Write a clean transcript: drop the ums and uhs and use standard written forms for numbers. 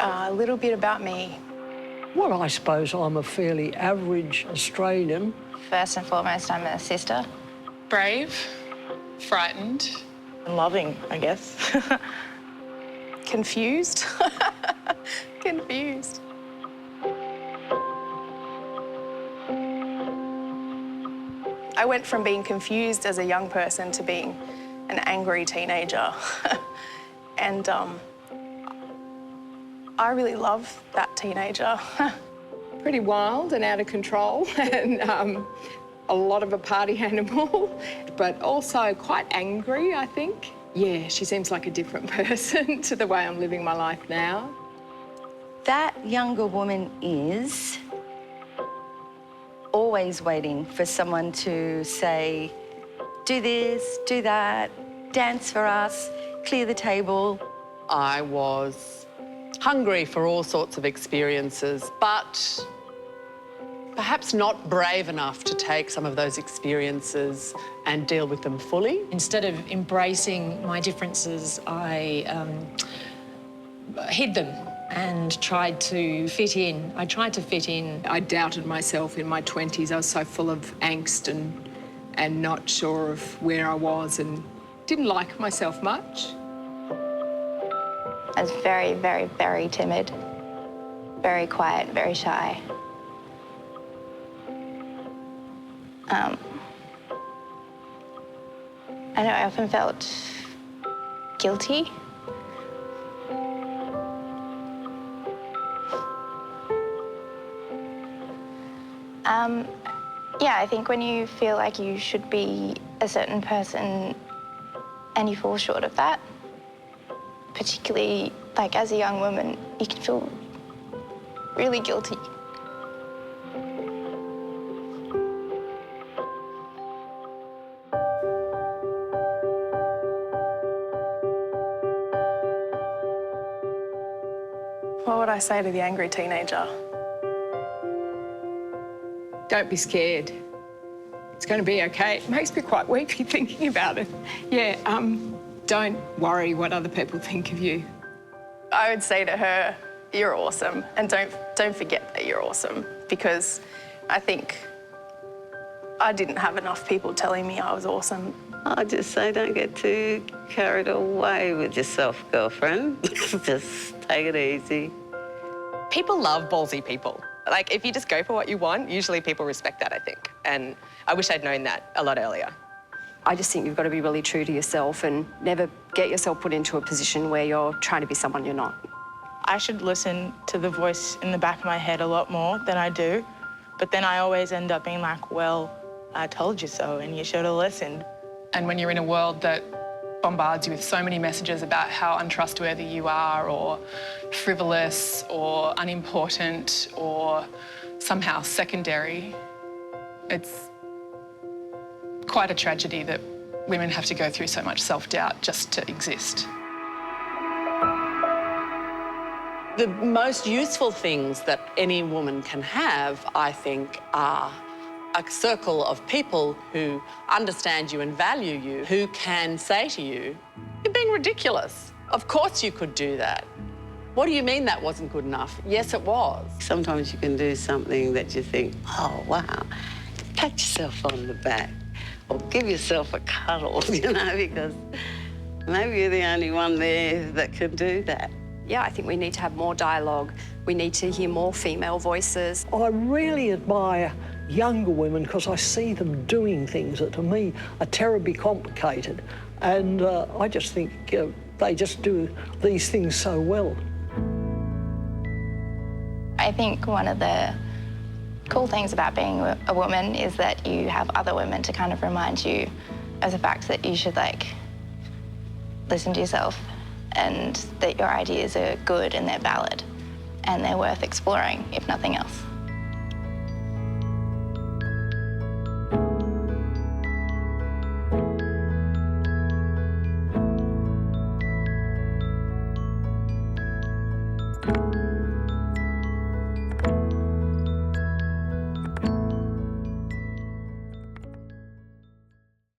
A little bit about me. Well, I suppose I'm a fairly average Australian. First and foremost, I'm a sister. Brave, frightened. And loving, I guess. Confused. Confused. I went from being confused as a young person to being an angry teenager. And I really love that teenager. Pretty wild and out of control and a lot of a party animal, but also quite angry, I think. Yeah, she seems like a different person to the way I'm living my life now. That younger woman is always waiting for someone to say, do this, do that, dance for us, clear the table. I was hungry for all sorts of experiences, but perhaps not brave enough to take some of those experiences and deal with them fully. Instead of embracing my differences, I hid them and tried to fit in. I tried to fit in. I doubted myself in my 20s. I was so full of angst and not sure of where I was and didn't like myself much. I was very, very, very timid, very quiet, very shy. I know I often felt guilty. Yeah, I think when you feel like you should be a certain person and you fall short of that, particularly like as a young woman, you can feel really guilty. What would I say to the angry teenager? Don't be scared. It's going to be okay. It makes me quite weepy thinking about it. Yeah, don't worry what other people think of you. I would say to her, you're awesome, and don't forget that you're awesome, because I think I didn't have enough people telling me I was awesome. I'd just say don't get too carried away with yourself, girlfriend. Just take it easy. People love ballsy people. Like, if you just go for what you want, usually people respect that, I think. And I wish I'd known that a lot earlier. I just think you've got to be really true to yourself and never get yourself put into a position where you're trying to be someone you're not. I should listen to the voice in the back of my head a lot more than I do. But then I always end up being like, well, I told you so and you should have listened. And when you're in a world that bombards you with so many messages about how untrustworthy you are, or frivolous, or unimportant, or somehow secondary, it's quite a tragedy that women have to go through so much self-doubt just to exist. The most useful things that any woman can have, I think, are a circle of people who understand you and value you, who can say to you, you're being ridiculous. Of course you could do that. What do you mean that wasn't good enough? Yes, it was. Sometimes you can do something that you think, oh, wow, pat yourself on the back or give yourself a cuddle, you know, because maybe you're the only one there that can do that. Yeah, I think we need to have more dialogue. We need to hear more female voices. I really admire younger women because I see them doing things that to me are terribly complicated, and I just think they just do these things so well. I think one of the cool things about being a woman is that you have other women to kind of remind you of the fact that you should, like, listen to yourself and that your ideas are good and they're valid and they're worth exploring, if nothing else.